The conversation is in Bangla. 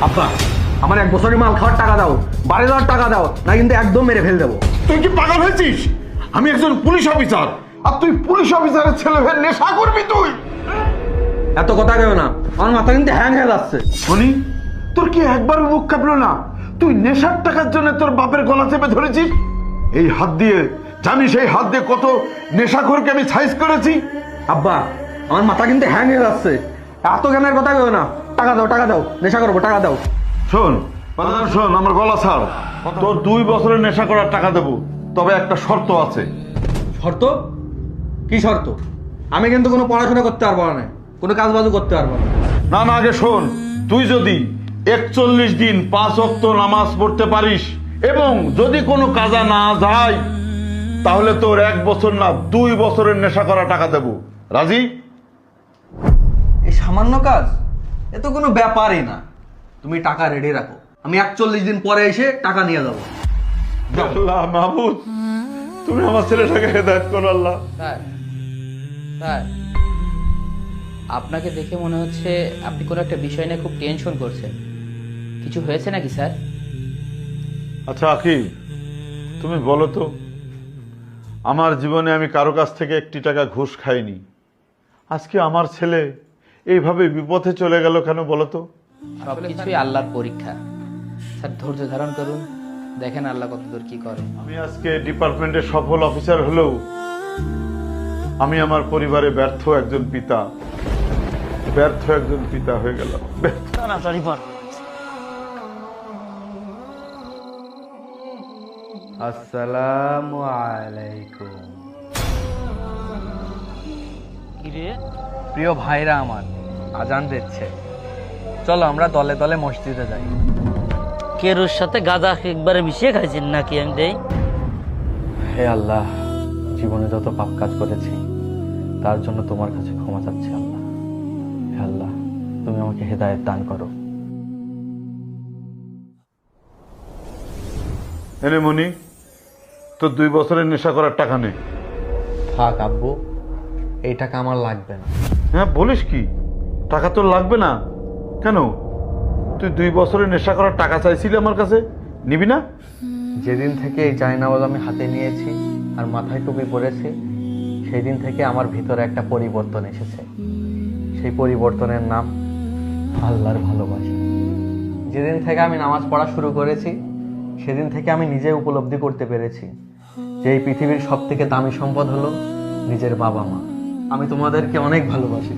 আব্বা, আমার 1 বছরের মাল খাওয়ার টাকা দাও, 12,000 টাকা দাও, না কিন্তু একদম মেরে ফেল দেবো। তুই কি পাগল হয়েছিস? আমি একজন পুলিশ অফিসার, আর তুই পুলিশ অফিসারের ছেলে হয়ে নেশা করবি তুই? এত কথা কেউ না, আমার মাথা কিন্তু হ্যাং হয়ে যাচ্ছে। শনি, তোর কি একবার মুখ কাঁপলো না? তুই নেশার টাকার জন্য তোর বাপের গলা চেপে ধরেছিস। এই হাত দিয়ে জানিস, এই হাত দিয়ে কত নেশাখোরকে আমি সাইজ করেছি। আব্বা, আমার মাথা কিন্তু হ্যাং হয়ে যাচ্ছে। এত জ্ঞানের কথা কেউ না। টাকা দাও, টাকা দাও, নেশা করবো, টাকা দাও। শোন বাজার, শোন, আমার গলা ছাড়। তোর 2 বছরের নেশা করার টাকা দেবো, তবে একটা শর্ত আছে। শর্ত? কি শর্ত? আমি কিন্তু কোনো পড়াশোনা করতে পারবো না, কোনো কাজ বাজু করতে পারবো না। না না, আগে শোন, তুই যদি 41 দিন 5 ওয়াক্ত নামাজ পড়তে পারিস এবং যদি কোনো কাজা না যায়, তাহলে তোর 1 বছর না 2 বছরের নেশা করা টাকা দেবো। রাজি? এই সামান্য কাজ, এ তো কোনো ব্যাপারই না। তুমি টাকা রেডি রাখো, আমি 41 দিন পরে এসে টাকা নিয়ে যাবো। আল্লাহ মাহবুব, তুমি আমার ছেলেটাকে হেদায়েত করো আল্লাহ। স্যার, স্যার, আপনাকে দেখে মনে হচ্ছে আপনি কোনো একটা বিষয় নিয়ে খুব টেনশন করছেন। কিছু হয়েছে নাকি স্যার? আচ্ছা আকিব, তুমি বলো তো, আমার জীবনে আমি কারো কাছ থেকে 1 টাকা ঘুষ খাইনি। আজকে আমার ছেলে এইভাবে বিপথে চলে গেল কেন বলো তো? সবকিছুই আল্লাহর পরীক্ষা। স্যার, ধৈর্য ধারণ করুন, দেখেন আল্লাহ কতদূর কি করে। আমি আজকে ডিপার্টমেন্টের সফল অফিসার হলেও আমি আমার পরিবারে ব্যর্থ একজন পিতা হয়ে গেলাম। তাড়াতাড়ি পার। আসসালামু আলাইকুম। কিরে, প্রিয় ভাইরা আমার, আজান দিচ্ছে, চলো আমরা দলে দলে মসজিদে যাই। কেরুর সাথে গাঁজা একবারে মিশিয়ে খাইছেন নাকি? আমি দেই। হে আল্লাহ, জীবনে যত পাপ কাজ করেছি তার জন্য তোমার কাছে ক্ষমা চাচ্ছি আল্লাহ। হে আল্লাহ, তুমি আমাকে হেদায়েত দান করো। এনে মনি, তোর 2 বছরের নেশা করার টাকা নেই। থাক আব্বু, এই টাকা আমার লাগবে না। হ্যাঁ বলিস কি? টাকা তোর লাগবে না কেন? তুই 2 বছরের নেশা করার টাকা চাইছিলি আমার কাছে, নিবি না? যেদিন থেকে এই জায়নামাজ আমি হাতে নিয়েছি আর মাথায় টুপি পরেছি, সেই দিন থেকে আমার ভিতরে একটা পরিবর্তন এসেছে। সেই পরিবর্তনের নাম আল্লাহর ভালোবাসা। যেদিন থেকে আমি নামাজ পড়া শুরু করেছি, সেদিন থেকে আমি নিজে উপলব্ধি করতে পেরেছি যে এই পৃথিবীর সব থেকে দামি সম্পদ হলো নিজের বাবা মা। আমি তোমাদেরকে অনেক ভালোবাসি।